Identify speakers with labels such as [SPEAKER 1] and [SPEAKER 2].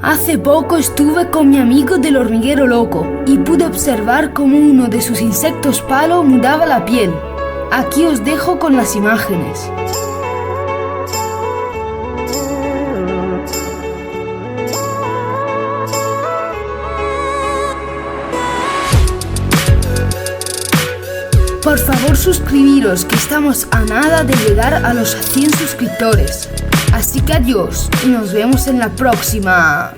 [SPEAKER 1] Hace poco estuve con mi amigo del hormiguero loco y pude observar cómo uno de sus insectos palo mudaba la piel. Aquí os dejo con las imágenes. Por favor suscribiros, que estamos a nada de llegar a los 100 suscriptores. Así que adiós y nos vemos en la próxima.